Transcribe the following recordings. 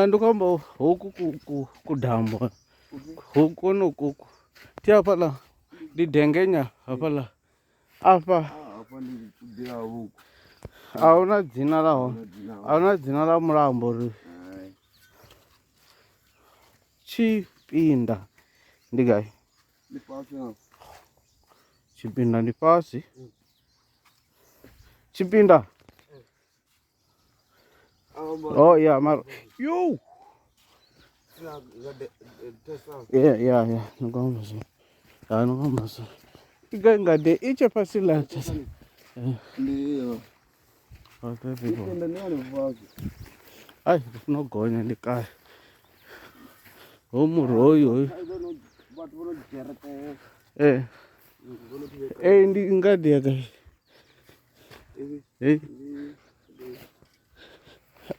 ndikamba huku kudhambo huku nokuku ti hapala didengenya hapala apa auna dzina laho auna dzina la mulambo ri Chipinda ndi gai Chipinda ndi fhasi Chipinda oh yeah mara yo yeah nogomba so nogomba so ingade iche fhasi la tsa ndiyo Chipinda ni ani fhasi ai no gonya ndi kaya hoyu ndi ingadi yaka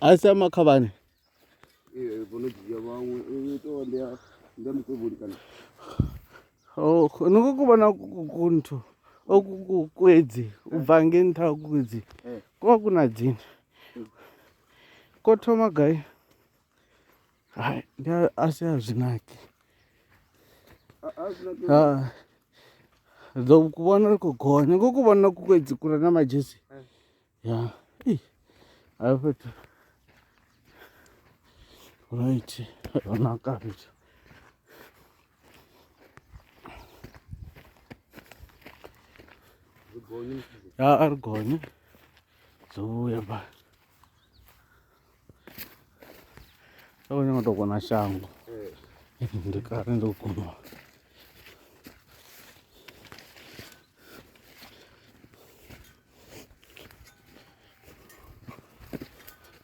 asa makhabane nikukubona kuntu okukwedzi ubva ngentha kwedzi kuva kuna dzini kothoma gai hai asi hazvinaki kubona rikugonya kukubona kukwedzi kura namajezi ya aifetu right onaka vitu ya arigonya zouya ba onyangatokona shango ndikari ndokuma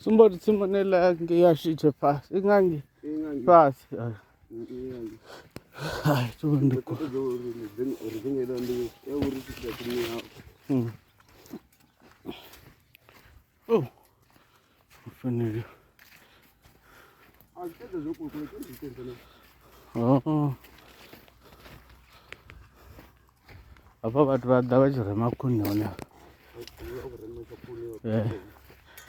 somebody simonela ngiyashiche phasi ingangi phasi hayi tundiko oh ufanele apa vatu vada vachirha makuni ona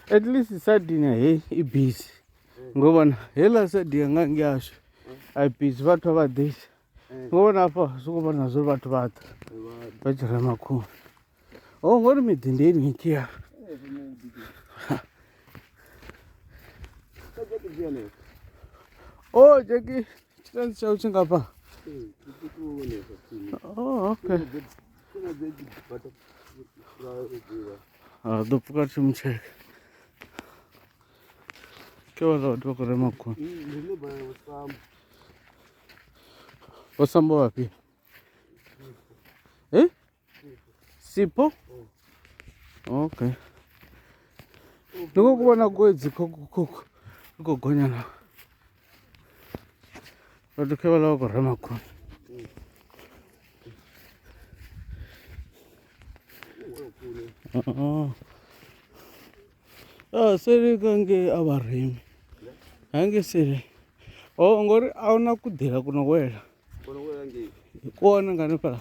at least sadini he ibhizi ngobona hela sadi yanga ngiyasho ayibhizi vathu avadhisi ngobona apa sikubona zviri vathu vata vachirha makuni ngori midhindeni mikiya jeki chitanzi chau chingapa okay dopfuka chimucheka kevala vati vakore makuni vasamba vapi sipo okay ndikokuvona kwedzi kukogonyana vati kevala vakore makuni seri kange avarimi hange seri ngori auna kudhira kunowela kuona ngani pala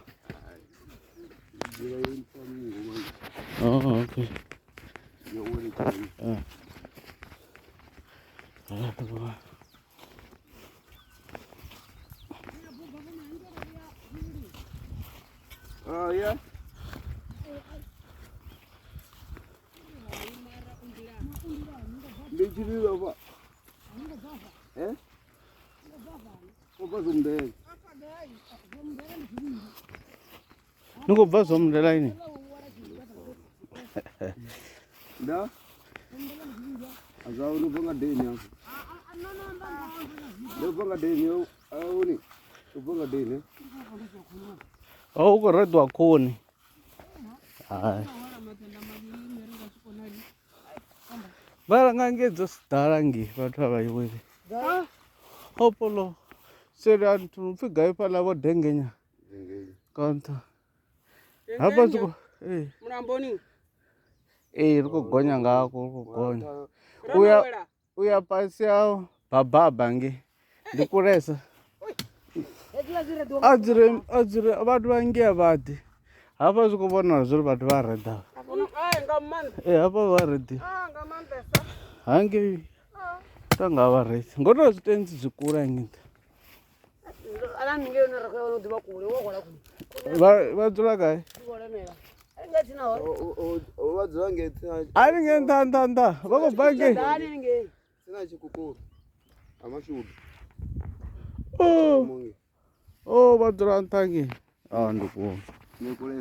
okay yeah ndechirira pa zomndela ningobva zomndela ini da azauri ubva ngadeni apo ndobva ngadeni auni ubva ngadeni ukuredwa kuni hayi varangangedzo sidarangi vathu avaiwiri opolo seri antu pfigai pala vo dengenya kanta hapa ziko mulamboni rikugonya ngako rikugonya uya pasi ao bhabhabha nge ndikuresa adzire vathu vangiya vati hapa zvikuvona zviri vathu varedha hafha vha ready hangei tanga vha ready ngoto zwitenzi zwi kule hangei vha dzula gai ani ngei nṱha nṱha nṱha vha khou bva ngei vha dzula nṱha ngei ndi kule